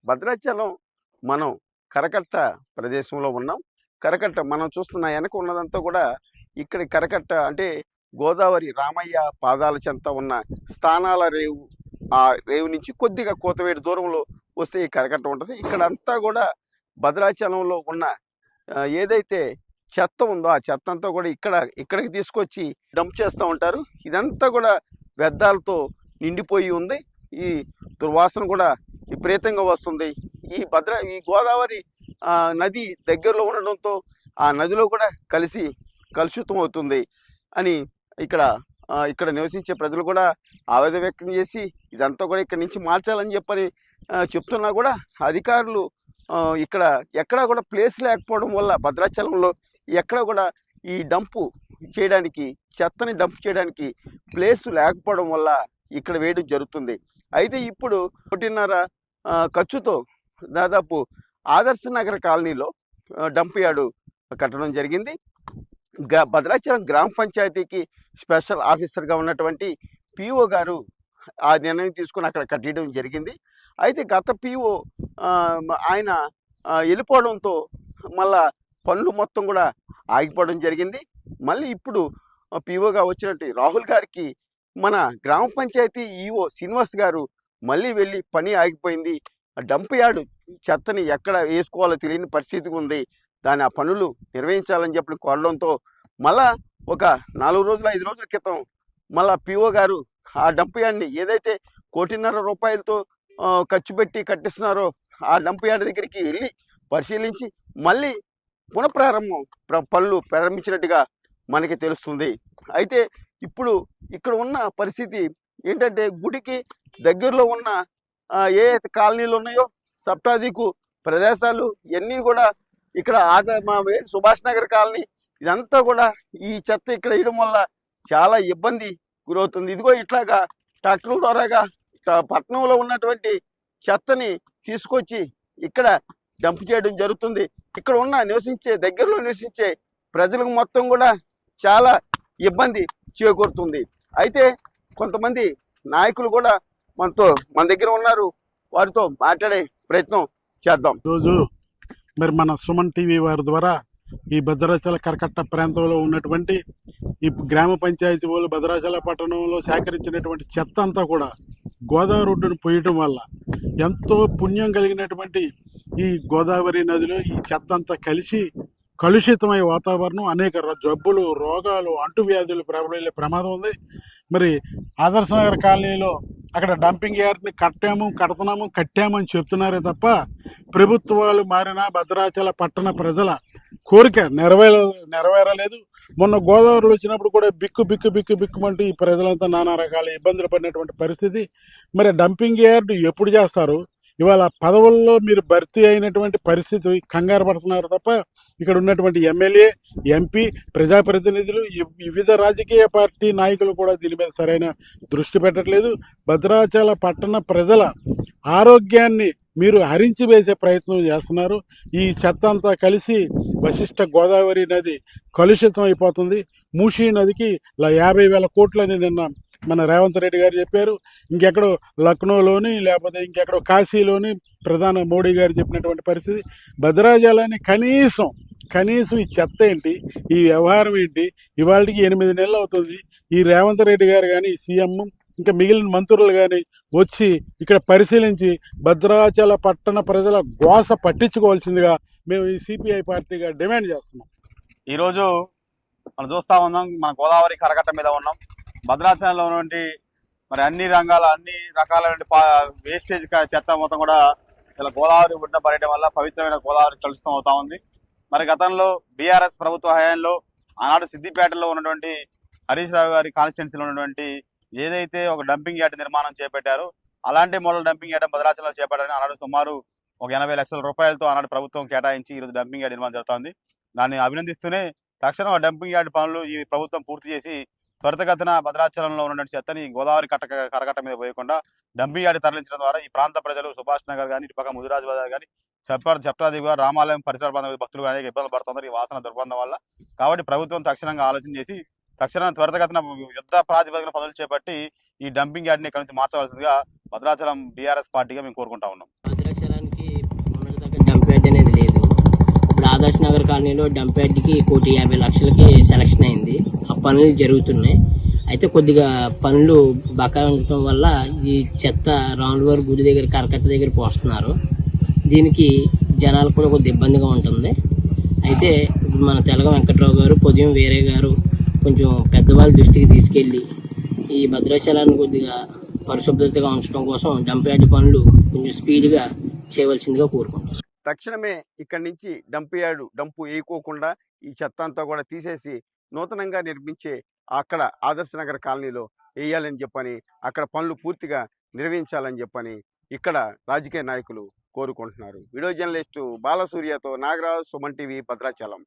భద్రాచలం మనం కరకట్ట ప్రదేశంలో ఉన్నాం. కరకట్ట మనం చూస్తున్న వెనక ఉన్నదంతా కూడా ఇక్కడి కరకట్ట అంటే గోదావరి రామయ్య పాదాల చెంత ఉన్న స్థానాల రేవు. ఆ రేవు నుంచి కొద్దిగా కోతవేడు దూరంలో వస్తే ఈ కరకట్ట ఉంటుంది. ఇక్కడంతా కూడా భద్రాచలంలో ఉన్న ఏదైతే చెత్త ఉందో ఆ చెత్త అంతా కూడా ఇక్కడికి తీసుకొచ్చి డంప్ చేస్తూ ఉంటారు. ఇదంతా కూడా వ్యర్థాలతో నిండిపోయి ఉంది. ఈ దుర్వాసన కూడా విపరీతంగా వస్తుంది. ఈ గోదావరి నది దగ్గరలో ఉండడంతో ఆ నదిలో కూడా కలిసి కలుషితం అవుతుంది అని ఇక్కడ నివసించే ప్రజలు కూడా ఆవేదన వ్యక్తం చేసి ఇదంతా కూడా ఇక్కడి నుంచి మార్చాలని చెప్పని చెప్తున్నా కూడా అధికారులు ఇక్కడ ఎక్కడా కూడా ప్లేస్ లేకపోవడం వల్ల భద్రాచలంలో ఎక్కడా కూడా ఈ డంపు చేయడానికి చెత్తని డంప్ చేయడానికి ప్లేస్ లేకపోవడం వల్ల ఇక్కడ వేయడం జరుగుతుంది. అయితే ఇప్పుడు 1.5 ఖర్చుతో దాదాపు ఆదర్శ నగర కాలనీలో డంప్ యార్డు కట్టడం జరిగింది. భద్రాచలం గ్రామ పంచాయతీకి స్పెషల్ ఆఫీసర్గా ఉన్నటువంటి పిఓ గారు ఆ నిర్ణయం తీసుకుని అక్కడ కట్టడం జరిగింది. అయితే గత పిఓ ఆయన వెళ్ళిపోవడంతో మళ్ళా పనులు మొత్తం కూడా ఆగిపోవడం జరిగింది. మళ్ళీ ఇప్పుడు పిఓగా వచ్చినట్టు రాహుల్ గారికి మన గ్రామ పంచాయతీ ఈఓ శ్రీనివాస్ గారు మళ్ళీ వెళ్ళి పని ఆగిపోయింది, డంప్ యార్డు చెత్తని ఎక్కడ వేసుకోవాలో తెలియని పరిస్థితికి ఉంది, దాని ఆ పనులు నిర్వహించాలని చెప్పి కోరడంతో మళ్ళా ఒక 4 రోజులు 5 రోజుల క్రితం మళ్ళా పిఓ గారు ఆ డంప్ యార్డ్ని ఏదైతే 1.5 కోట్లతో ఖర్చు పెట్టి కట్టిస్తున్నారో ఆ డంప్ యార్డ్ దగ్గరికి వెళ్ళి పరిశీలించి మళ్ళీ పునఃప్రారంభం పనులు ప్రారంభించినట్టుగా మనకి తెలుస్తుంది. అయితే ఇప్పుడు ఇక్కడ ఉన్న పరిస్థితి ఏంటంటే గుడికి దగ్గరలో ఉన్న ఏ కాలనీలు ఉన్నాయో సప్తాదికు ప్రదేశాలు ఇవన్నీ కూడా ఇక్కడ మా సుభాష్ నగర్ కాలనీ ఇదంతా కూడా ఈ చెత్త ఇక్కడ వేయడం వల్ల చాలా ఇబ్బంది గురవుతుంది. ఇదిగో ఇట్లాగా ట్రాక్టర్ల ద్వారాగా పట్టణంలో ఉన్నటువంటి చెత్తని తీసుకొచ్చి ఇక్కడ డంప్ చేయడం జరుగుతుంది. ఇక్కడ దగ్గరలో నివసించే ప్రజలకు మొత్తం కూడా చాలా ఇబ్బంది చేకూరుతుంది. అయితే కొంతమంది నాయకులు కూడా మన దగ్గర ఉన్నారు, వారితో మాట్లాడే ప్రయత్నం చేద్దాం. రోజు మరి మన సుమన్ టీవీ వారి ద్వారా ఈ భద్రాచల కరకట్ట ప్రాంతంలో ఉన్నటువంటి ఈ గ్రామ పంచాయతీ వాళ్ళు భద్రాచల పట్టణంలో సేకరించినటువంటి చెత్త అంతా కూడా గోదావరి ఒడ్డును పోయటం వల్ల ఎంతో పుణ్యం కలిగినటువంటి ఈ గోదావరి నదిలో ఈ చెత్త అంతా కలిసి కలుషితమై వాతావరణం అనేక జబ్బులు, రోగాలు, అంటువ్యాధులు ప్రబలే ప్రమాదం ఉంది. మరి ఆదర్శ నగర్ కాలనీలో అక్కడ డంపింగ్ యార్డ్ని కట్టామని చెప్తున్నారే తప్ప ప్రభుత్వాలు మారినా భద్రాచల పట్టణ ప్రజల కోరిక నెరవేరలేదు. మొన్న గోదావరిలో వచ్చినప్పుడు కూడా బిక్కుమంటూ ఈ ప్రజలంతా నానా రకాల ఇబ్బందులు పడినటువంటి పరిస్థితి. మరి డంపింగ్ యార్డ్ ఎప్పుడు చేస్తారు? ఇవాళ పదవుల్లో మీరు భర్తీ అయినటువంటి పరిస్థితి కంగారు పడుతున్నారు తప్ప ఇక్కడ ఉన్నటువంటి ఎమ్మెల్యే, ఎంపీ, ప్రజాప్రతినిధులు, వివిధ రాజకీయ పార్టీ నాయకులు కూడా దీని మీద సరైన దృష్టి పెట్టట్లేదు. భద్రాచల పట్టణ ప్రజల ఆరోగ్యాన్ని మీరు హరించి వేసే ప్రయత్నం చేస్తున్నారు. ఈ చెత్త అంతా కలిసి వశిష్ఠ గోదావరి నది కలుషితం అయిపోతుంది. మూసీ నదికి 50,000 కోట్లని నిన్న మన రేవంత్ రెడ్డి గారు చెప్పారు. ఇంకెక్కడో లక్నోలోని లేకపోతే ఇంకెక్కడో కాశీలోని ప్రధాని మోడీ గారు చెప్పినటువంటి పరిస్థితి. భద్రాచలాన్ని కనీసం ఈ చెత్త ఏంటి, ఈ వ్యవహారం ఏంటి, ఇవాళకి 8 నెలలు అవుతుంది. ఈ రేవంత్ రెడ్డి గారు కానీ, సీఎం ఇంకా మిగిలిన మంత్రులు కానీ వచ్చి ఇక్కడ పరిశీలించి భద్రాచల పట్టణ ప్రజల గోస పట్టించుకోవాల్సిందిగా మేము ఈ సిపిఐ పార్టీగా డిమాండ్ చేస్తున్నాం. ఈరోజు మనం చూస్తూ ఉన్నాం, మన గోదావరి కరకట్ట మీద ఉన్నాం. భద్రాచలంలో ఉన్నటువంటి మరి అన్ని రకాల వేస్టేజ్ చెత్త మొత్తం కూడా ఇలా గోదావరి ఒడ్డున పడటం వల్ల పవిత్రమైన గోదావరి కలుషితం అవుతా ఉంది. మరి గతంలో బీఆర్ఎస్ ప్రభుత్వ హయాంలో ఆనాడు సిద్దిపేటలో ఉన్నటువంటి హరీష్ రావు గారి కాన్స్టిట్యున్సీలో ఉన్నటువంటి ఏదైతే ఒక డంపింగ్ యార్డ్ నిర్మాణం చేపట్టారో అలాంటి మోడల్ డంపింగ్ యార్డ్ భద్రాచలంలో చేపట్టారని ఆనాడు సుమారు ఒక 80 లక్షల రూపాయలతో ఆనాడు ప్రభుత్వం కేటాయించి ఈరోజు డంపింగ్ యార్డ్ నిర్మాణం జరుగుతుంది. దాన్ని అభినందిస్తూనే తక్షణం ఆ డంపింగ్ యార్డ్ పనులు ఈ ప్రభుత్వం పూర్తి చేసి త్వరితగతిన భద్రాచలంలో ఉన్నటువంటి చెత్తని గోదావరి కరకట్ట మీద పోయకుండా డంపింగ్ యార్డ్ తరలించడం ద్వారా ఈ ప్రాంత ప్రజలు సుభాష్ నగర్ కానీ, ఇటుపక్క ముదిరాజ్ బజార్ కానీ, చప్టాదిగా రామాలయం పరిసర ప్రాంత భక్తులు కానీ ఇబ్బందులు పడుతున్నారు ఈ వాసన దుర్బంధం వల్ల. కాబట్టి ప్రభుత్వం తక్షణంగా ఆలోచన చేసి త్వరితగతిన యుద్ధ ప్రాతిపదికన పనులు చేపట్టి ఈ డంపింగ్ యార్డ్ని ఇక్కడ నుంచి మార్చవలసిందిగా భద్రాచలం బీఆర్ఎస్ పార్టీగా మేము కోరుకుంటా ఉన్నాం. నగర్ కాలనీలో డంప్ యార్డ్కి 1,50,00,000కి సెలక్షన్ అయింది. ఆ పనులు జరుగుతున్నాయి. అయితే కొద్దిగా పనులు బకాయి ఉండటం వల్ల ఈ చెత్త రాములవారి గుడి దగ్గర కరకట్ట దగ్గర పోస్తున్నారు. దీనికి జనాలకు కూడా కొద్దిగా ఇబ్బందిగా ఉంటుంది. అయితే ఇప్పుడు మన తెలగ వెంకట్రావు గారు, పొదియం వీరయ్య గారు కొంచెం పెద్దవాళ్ళ దృష్టికి తీసుకెళ్ళి ఈ భద్రాచలాన్ని కొద్దిగా పరిశుభ్రతగా ఉంచడం కోసం డంప్ యార్డ్ పనులు కొంచెం స్పీడ్గా చేయవలసిందిగా కోరుకుంటున్నాం. తక్షణమే ఇక్కడి నుంచి డంపు వేయకోకుండా ఈ చెత్త అంతా కూడా తీసేసి నూతనంగా నిర్మించే అక్కడ ఆదర్శ నగర్ కాలనీలో వేయాలని చెప్పని, అక్కడ పనులు పూర్తిగా నిర్వహించాలని చెప్పని ఇక్కడ రాజకీయ నాయకులు కోరుకుంటున్నారు. వీడియో జర్నలిస్టు బాలసూర్యతో నాగరాజు, సుమన్ టీవీ, భద్రాచలం.